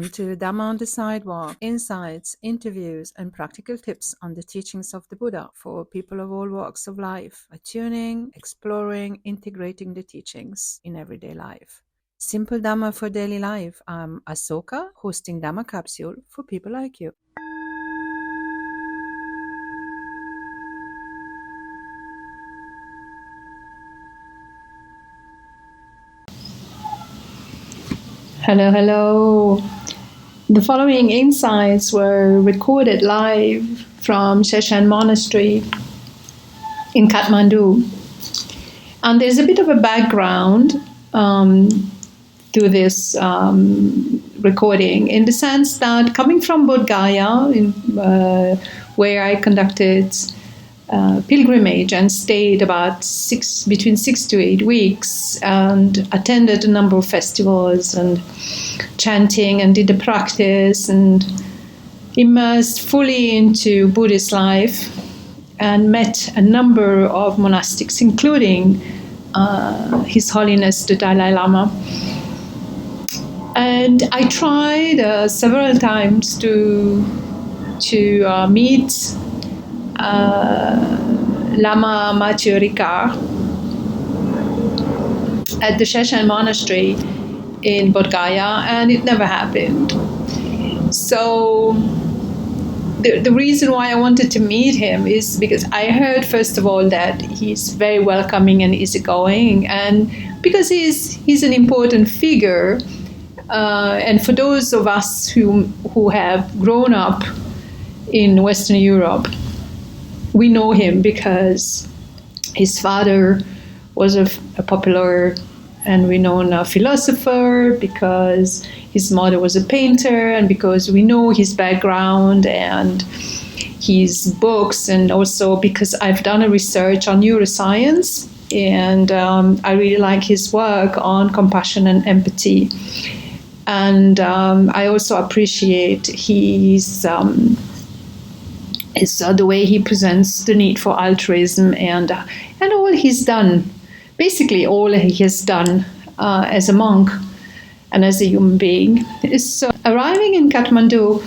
Welcome to Dhamma on the Sidewalk, insights, interviews, and practical tips on the teachings of the Buddha for people of all walks of life, attuning, exploring, integrating the teachings in everyday life. Simple Dhamma for daily life. I'm Asoka, hosting Dhamma Capsule for people like you. Hello. The following insights were recorded live from Shechen Monastery in Kathmandu. And there's a bit of a background to this recording, in the sense that coming from Bodh Gaya, where I conducted pilgrimage and stayed about between 6 to 8 weeks, and attended a number of festivals and chanting and did the practice and immersed fully into Buddhist life and met a number of monastics, including His Holiness the Dalai Lama. And I tried several times to meet Lama Matthieu Ricard at the Shechen Monastery in Bodh Gaya, and it never happened. So the reason why I wanted to meet him is because I heard, first of all, that he's very welcoming and easygoing, and because he's an important figure, and for those of us who have grown up in Western Europe, we know him because his father was a popular and renowned philosopher, because his mother was a painter, and because we know his background and his books, and also because I've done a research on neuroscience, and I really like his work on compassion and empathy. And I also appreciate the way he presents the need for altruism and all he's done, basically all he has done as a monk and as a human being. So arriving in Kathmandu,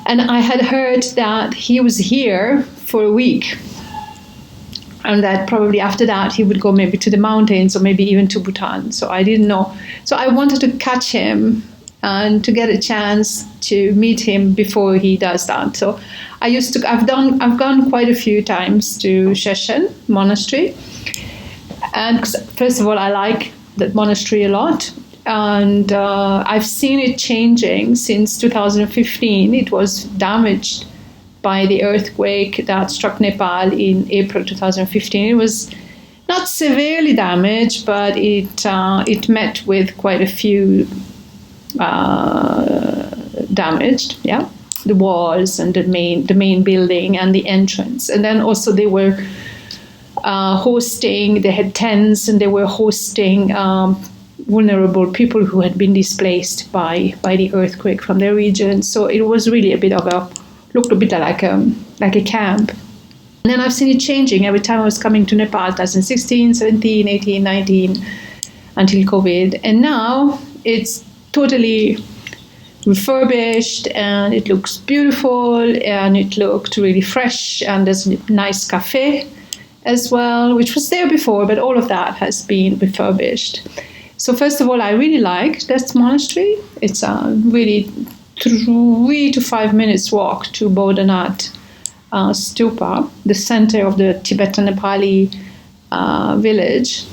and I had heard that he was here for a week, and that probably after that he would go maybe to the mountains or maybe even to Bhutan. So I didn't know. So I wanted to catch him and to get a chance to meet him before he does that. So I've gone quite a few times to Shechen Monastery, and first of all, I like that monastery a lot, and I've seen it changing since 2015. It was damaged by the earthquake that struck Nepal in April 2015. It was not severely damaged, but it met with quite a few damaged, the walls and the main building and the entrance. And then also they were they had tents, and they were hosting vulnerable people who had been displaced by the earthquake from their region. So it was really looked a bit like a camp. And then I've seen it changing every time I was coming to Nepal, 2016, 17, 18, 19, until COVID. And now it's totally refurbished, and it looks beautiful, and it looked really fresh, and there's a nice cafe as well, which was there before, but all of that has been refurbished. So first of all, I really like that monastery. It's really 3 to 5 minutes walk to Bodhanath Stupa, the center of the Tibetan-Nepali village.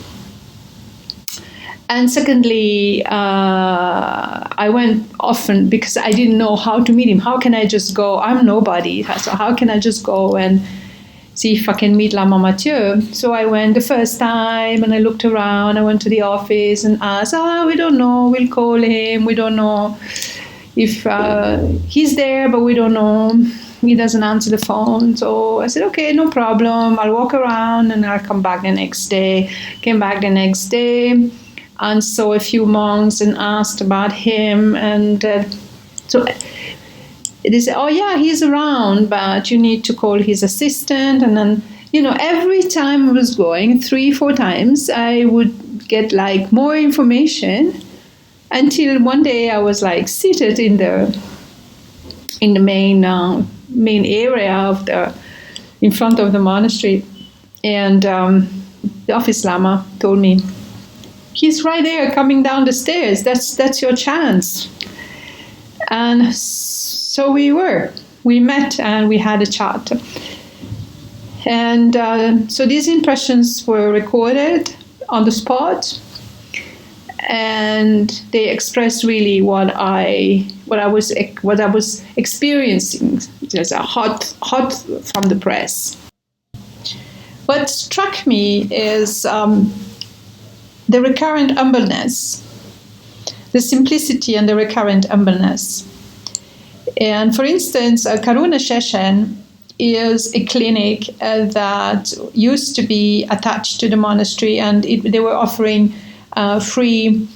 And secondly, I went often because I didn't know how to meet him. How can I just go? I'm nobody. So how can I just go and see if I can meet Lama Matthieu? So I went the first time, and I looked around. I went to the office and asked, we don't know. We'll call him. We don't know if he's there, but we don't know. He doesn't answer the phone. So I said, okay, no problem. I'll walk around and I'll come back the next day. Came back the next day and saw a few monks and asked about him. And so they said, oh yeah, he's around, but you need to call his assistant. And then, every time I was going, 3-4 times, I would get more information until one day I was like seated in the main area of in front of the monastery, and the office lama told me, "He's right there, coming down the stairs. That's your chance." And so we met and we had a chat, and so these impressions were recorded on the spot, and they express really what I was experiencing as a hot from the press. What struck me is the recurrent humbleness, the simplicity and the recurrent humbleness. And for instance, Karuna Shechen is a clinic that used to be attached to the monastery, and they were offering free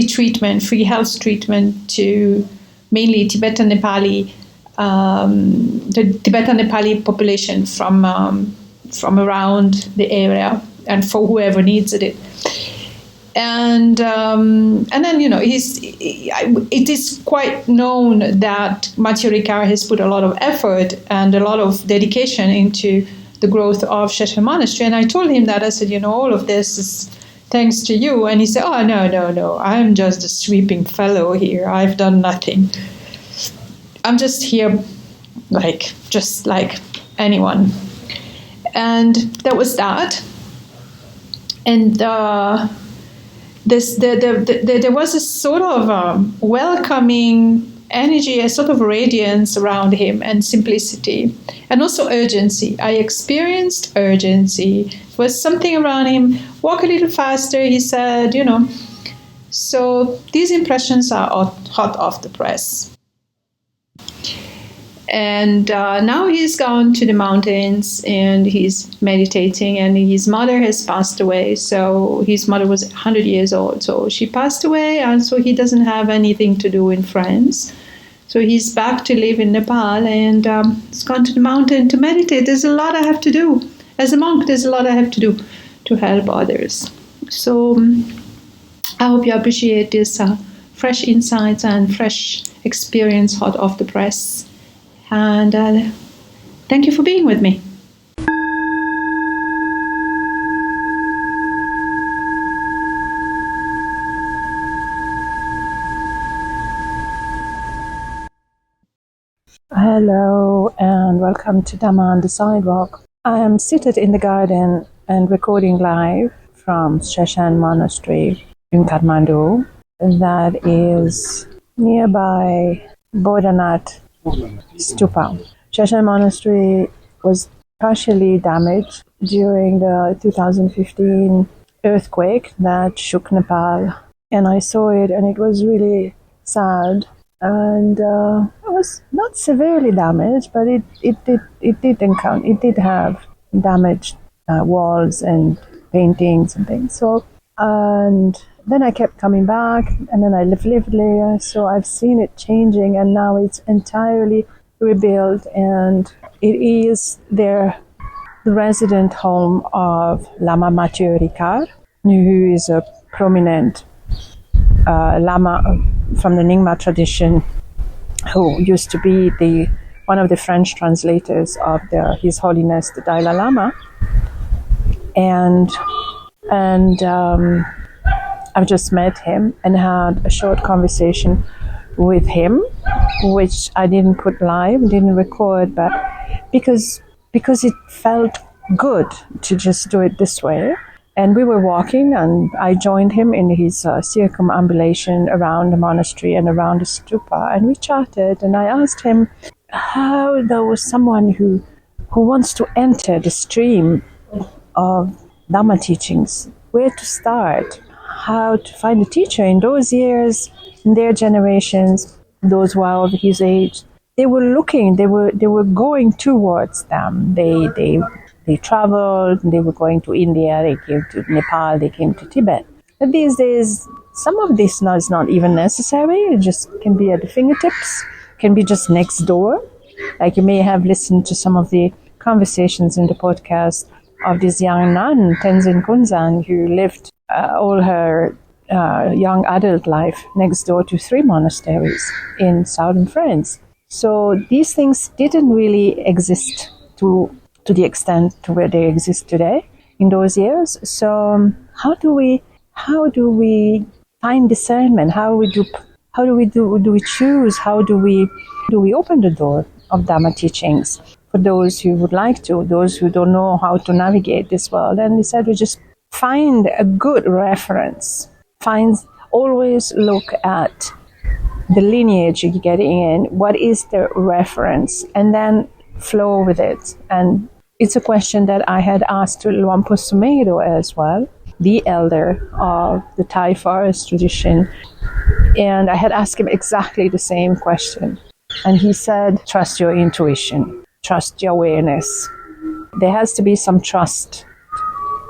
treatment, free health treatment to mainly Tibetan Nepali, the Tibetan Nepali population from around the area, and for whoever needed it. And then it is quite known that Matthieu Ricard has put a lot of effort and a lot of dedication into the growth of Shechen Monastery. And I told him that, I said, all of this is thanks to you. And he said, "Oh, no, I'm just a sweeping fellow here. I've done nothing. I'm just here just like anyone." And that was that. And there was a sort of welcoming energy, a sort of radiance around him, and simplicity, and also urgency. I experienced urgency. There was something around him. Walk a little faster, he said, So these impressions are hot off the press. And now he's gone to the mountains and he's meditating, and his mother has passed away. So his mother was 100 years old. So she passed away, and so he doesn't have anything to do in France. So he's back to live in Nepal, and he's gone to the mountain to meditate. There's a lot I have to do. As a monk, there's a lot I have to do to help others. So I hope you appreciate this fresh insights and fresh experience hot off the press. And thank you for being with me. Hello and welcome to Dhamma on the Sidewalk. I am seated in the garden and recording live from Shechen Monastery in Kathmandu, that is nearby Bodhanath Stupa. Shechen Monastery was partially damaged during the 2015 earthquake that shook Nepal, and I saw it, and it was really sad. And it was not severely damaged, but it did have damaged walls and paintings and things. So, and then I kept coming back, and then I lived there. So I've seen it changing, and now it's entirely rebuilt, and it is the resident home of Lama Matthieu Ricard, who is a prominent Lama from the Nyingma tradition, who used to be one of the French translators of His Holiness the Dalai Lama, and I've just met him and had a short conversation with him, which I didn't put live, didn't record, but because it felt good to just do it this way. And we were walking, and I joined him in his circumambulation around the monastery and around the stupa, and we chatted, and I asked him how there was someone who wants to enter the stream of Dhamma teachings, where to start, how to find a teacher. In those years, in their generations, those who are of his age, they were looking, they were going towards them. They traveled, they were going to India, they came to Nepal, they came to Tibet. But these days, some of this now is not even necessary. It just can be at the fingertips, can be just next door. Like you may have listened to some of the conversations in the podcast of this young nun, Tenzin Kunzang, who lived all her young adult life next door to 3 monasteries in southern France. So these things didn't really exist to the extent to where they exist today in those years. So how do we find discernment? How do we choose? How do we open the door of Dharma teachings for those who would like to, those who don't know how to navigate this world? And he said, we just find a good reference. Always look at the lineage you're getting in. What is the reference? And then flow with it. And it's a question that I had asked to Luampo Sumedho as well, the elder of the Thai forest tradition. And I had asked him exactly the same question. And he said, trust your intuition, trust your awareness. There has to be some trust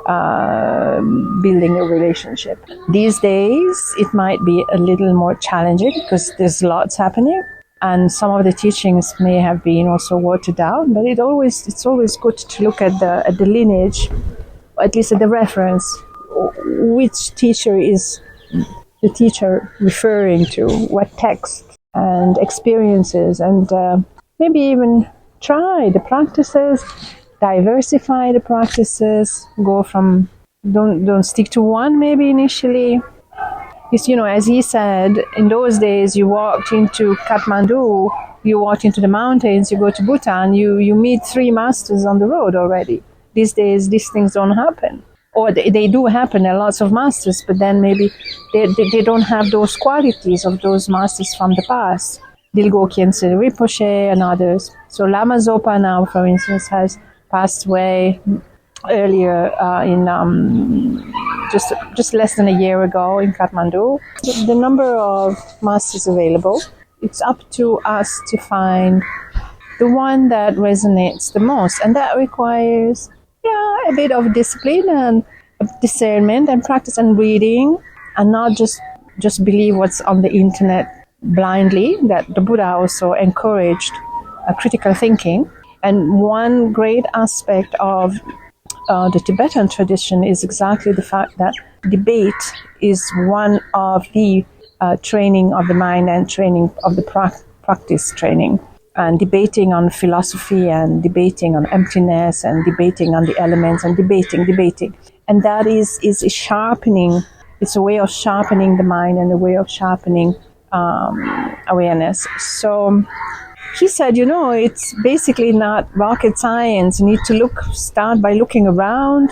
building a relationship. These days, it might be a little more challenging because there's lots happening. And some of the teachings may have been also watered down, but it's always good to look at the lineage, or at least at the reference. Which teacher is the teacher referring to? What text and experiences? And maybe even try the practices, diversify the practices, go from, don't stick to one maybe initially. Because, as he said, in those days you walked into Kathmandu, you walked into the mountains, you go to Bhutan, you meet 3 masters on the road already. These days these things don't happen. Or they do happen, there are lots of masters, but then maybe they don't have those qualities of those masters from the past. Dilgo Khyentse Rinpoche and others. So Lama Zopa now, for instance, has passed away earlier in just less than a year ago in Kathmandu. The number of masters available, it's up to us to find the one that resonates the most, and that requires a bit of discipline and discernment and practice and reading, and not just believe what's on the internet blindly. That the Buddha also encouraged critical thinking. And one great aspect of the Tibetan tradition is exactly the fact that debate is one of the training of the mind and training of the practice training. And debating on philosophy and debating on emptiness and debating on the elements and debating. And that is sharpening. It's a way of sharpening the mind and a way of sharpening awareness. So he said, it's basically not rocket science. You need to start by looking around.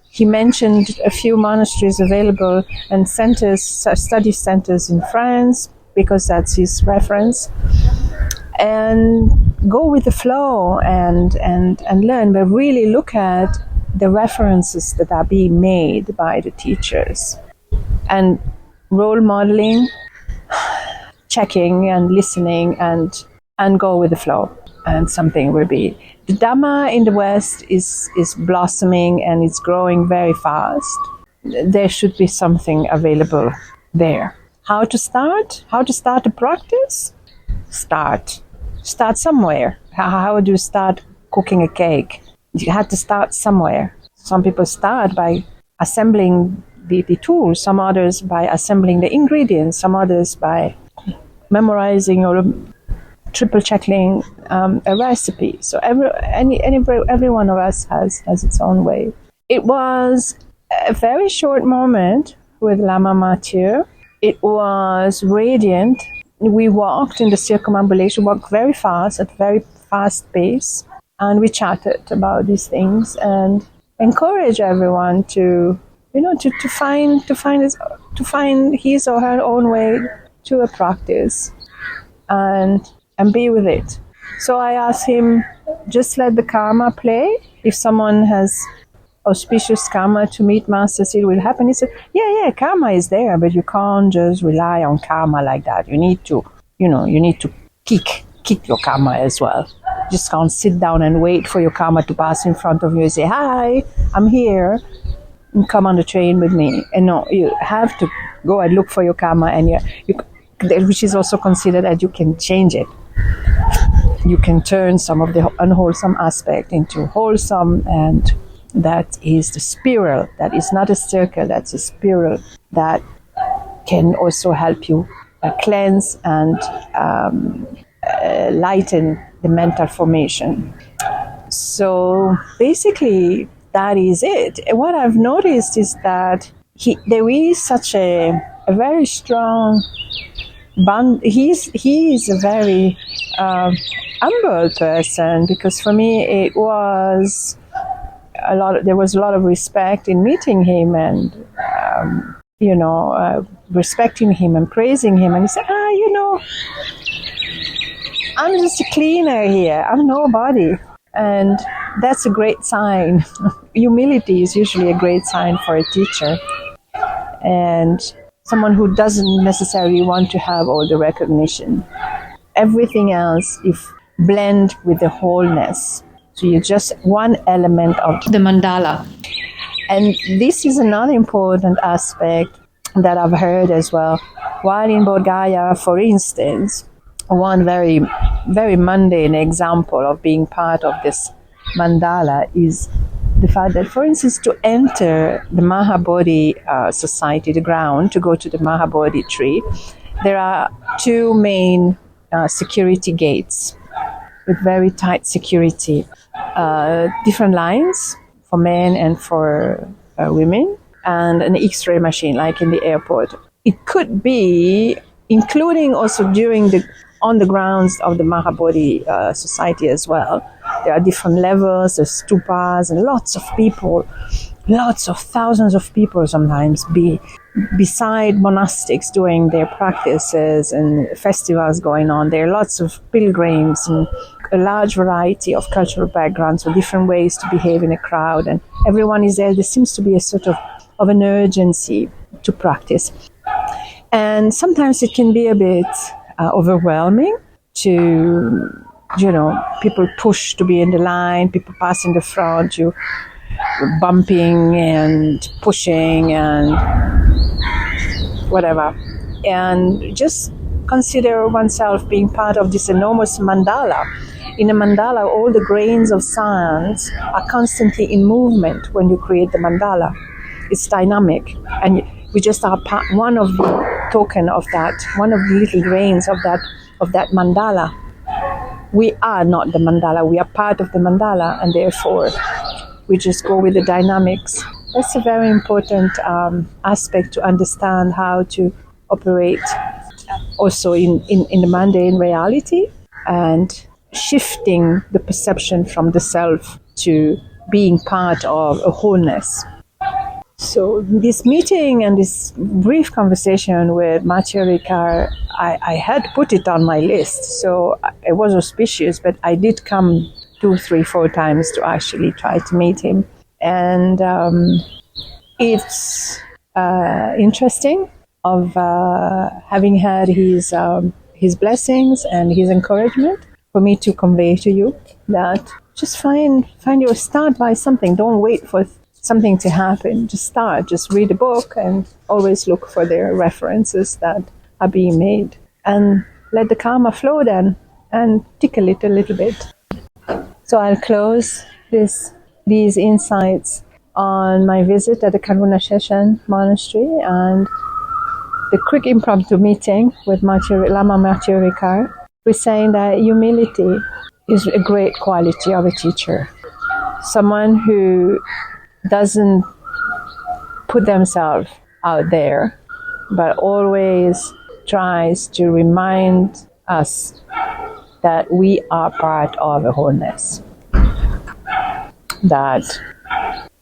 He mentioned a few monasteries available and study centers in France, because that's his reference. And go with the flow and learn, but really look at the references that are being made by the teachers. And role modeling, checking and listening and go with the flow. And something will be. The Dhamma in the West is blossoming and it's growing very fast. There should be something available there. How to start? How to start a practice? Start somewhere. How do you start cooking a cake? You have to start somewhere. Some people start by assembling the tools, some others by assembling the ingredients, some others by memorizing or triple checking a recipe. So every one of us has its own way. It was a very short moment with Lama Matthieu. It was radiant. We walked in the circumambulation, walked very fast, at very fast pace, and we chatted about these things and encourage everyone to find his or her own way to a practice and be with it. So I asked him, just let the karma play. If someone has auspicious karma to meet masters, it will happen. He said, yeah, karma is there, but you can't just rely on karma like that. You need to kick your karma as well. You just can't sit down and wait for your karma to pass in front of you and say, hi, I'm here, and come on the train with me. And no, you have to go and look for your karma, and which is also considered that you can change it. You can turn some of the unwholesome aspect into wholesome, and that is the spiral. That is not a circle, that's a spiral that can also help you cleanse and lighten the mental formation. So basically, that is it. What I've noticed is that there is such a very strong bond. He is a very humble person, because for me it was there was a lot of respect in meeting him, and respecting him and praising him. And he said, I'm just a cleaner here. I'm nobody. And that's a great sign. Humility is usually a great sign for a teacher. And someone who doesn't necessarily want to have all the recognition. Everything else is blend with the wholeness. So you're just one element of the mandala. And this is another important aspect that I've heard as well. While in Bodh Gaya, for instance, one very, very mundane example of being part of this mandala is the fact that, for instance, to enter the Mahabodhi society, the ground, to go to the Mahabodhi tree, there are two main security gates with very tight security, different lines for men and for women, and an X-ray machine like in the airport. It could be, including also on the grounds of the Mahabodhi society as well. There are different levels, there's stupas, and lots of people, lots of thousands of people sometimes beside monastics doing their practices and festivals going on. There are lots of pilgrims and a large variety of cultural backgrounds with different ways to behave in a crowd, and everyone is there. There seems to be a sort of an urgency to practice. And sometimes it can be a bit overwhelming to, people push to be in the line, people pass in the front, you bumping and pushing and whatever. And just consider oneself being part of this enormous mandala. In a mandala, all the grains of sand are constantly in movement when you create the mandala. It's dynamic, and we just are one of the token of that, one of the little grains of that mandala. We are not the mandala, we are part of the mandala, and therefore we just go with the dynamics. That's a very important aspect to understand how to operate also in the mundane reality, and shifting the perception from the self to being part of a wholeness. So this meeting and this brief conversation with Matthieu Ricard, I had put it on my list, so it was auspicious, but I did come 2, 3, 4 times to actually try to meet him. And it's interesting of having had his blessings and his encouragement for me to convey to you that just find start by something. Don't wait for something to happen. Just start. Just read a book and always look for the references that are being made, and let the karma flow then, and tickle it a little bit. So I'll close these insights on my visit at the Kathmandu Shechen Monastery and the quick impromptu meeting with Lama Matthieu Ricard. We're saying that humility is a great quality of a teacher. Someone who doesn't put themselves out there, but always tries to remind us that we are part of a wholeness. That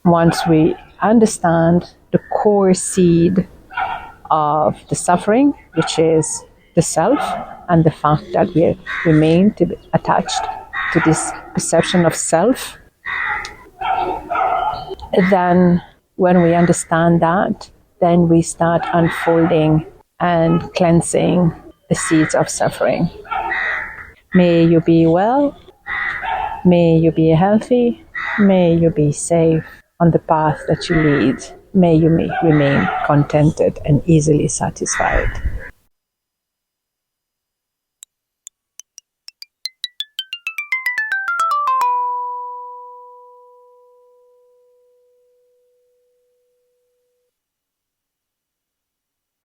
once we understand the core seed of the suffering, which is the self, and the fact that we remain to be attached to this perception of self, then when we understand that, then we start unfolding and cleansing the seeds of suffering. May you be well, may you be healthy, may you be safe on the path that you lead. May you remain contented and easily satisfied.